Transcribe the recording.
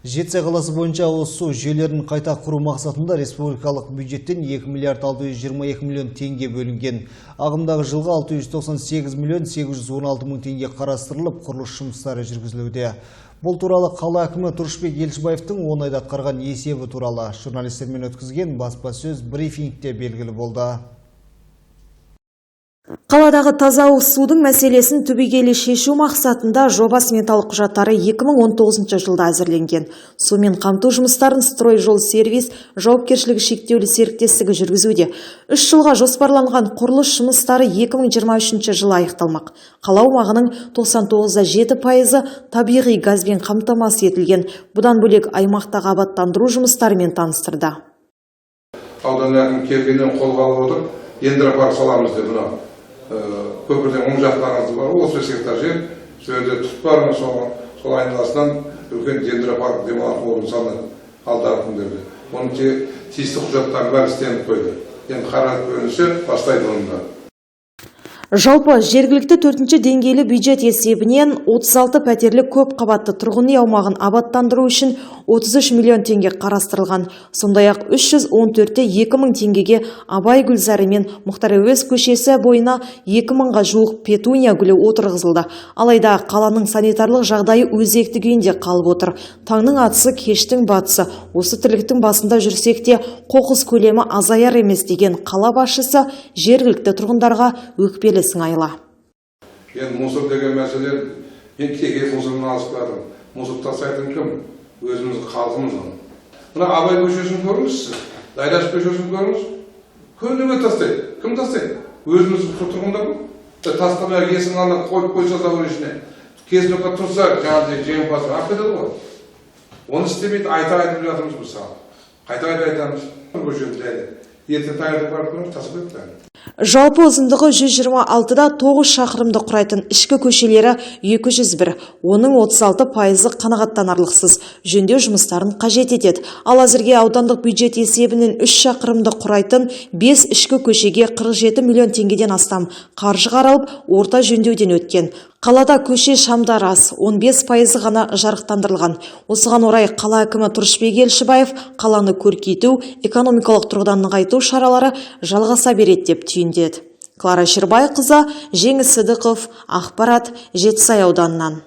Жетісай қаласы бойынша ауыз су жүйелерін қайта құру мақсатында республикалық бюджеттен 2 миллиард 622 миллион теңге бөлінген. Ағымдағы жылға 698 миллион 816 мың теңге қарастырылып, құрылыс жұмыстары жүргізілуде. Бұл туралы қала әкімі Тұрышбек Елшібаевтың 10 айда атқарған есебі туралы журналистермен өткізген баспасөз брифингте белгілі болды. Қаладағы таза ауыз судың мәселесін түбегейлі шешу мақсатында жоба сметалық құжаттары 2019 жылда әзірленген. Сумен қамту жұмыстарын Строй жол сервис жауапкершілігі шектеулі серіктестігі жүргізуде. 3 жылға жоспарланған құрылыс жұмыстары 2023 жылы аяқталмақ. Қала аумағының 99,7% табиғи газбен қамтамасыз етілген. Бұдан бөлек аймақтағы абаттандыру жұмыстарымен таныстырды. Аудан әкімі келгеннен қолға алып отыр, дендропарк саламыз деп мына көпірден оң жақтарыңызды бар, 35 гектар жер, сөйде тұт бар, сол айналасынан үлкен дендропарк демалатын орын салынады алдағы күндерде. Оның тиісті құжаттары бәрі істеніп қойды. Енді қаражат бөлінсе бастайды онда. Жалпы жергілікті 4-ші деңгейлі бюджет есебінен 36 пәтерлі көп қабатты тұрғын үй аумағын абаттандыру үшін 33 миллион теңге қарастырылған. Сондай-ақ 314-те 2 мың теңгеге Абай Гүлзары мен Мұхтар Әуезов көшесі бойына 2 мыңға жуық петуния гүлі отырғызылды. Алайда қаланың санитарлық жағдайы өзекті күйінде қалып отыр. Таңның атысы, кештің батысы. Осы тірліктің басында жүрсек те, қоқыс көлемі азаяр емес деген қала басшысы жергілікті тұрғындарға өкпелі сыңайла. Енді мусор деген мәселе, мен тек мусорын алып қадым. Мусор тастайтын кім? Өзіміздің халқымыз. Мына Абай көшесін көріңіз, Дайраш көшесін көріңіз. Көндіме тастайды. Кім тастайды? Өзіміз тұрғындар ғой. Тастамай кесін ғана қойып қойса да ішіне. Кесін тұрса, жаңағыдай жеңімпаз ақыды ғой. Оны істемейді, айтып жатырмыз мысалы. Қайта айтамыз. Көшемізде ертең таңертең барып тасып кетті. Жалпы ұзындығы 126-да 9 шақырымды құрайтын ішкі көшелері 201, оның 36% қанағаттанарлықсыз жөндеу жұмыстарын қажет етеді. Ал әзірге аудандық бюджет есебінен 3 шақырымды құрайтын 5 ішкі көшеге 47 миллион теңгеден астам қаржы қаралып, орта жөндеуден өткен. Қалада көше шамдар аз, 15% ғана жарықтандырылған. Осыған орай қала әкімі Тұрышбек Елшібаев қаланы көркейту, экономикалық тұрғыдан нығайту шаралары жалғаса береді деп түйіндеді. Клара Шербайқызы, Жеңіс Сыдықов, Ақпарат, Жетісай ауданынан.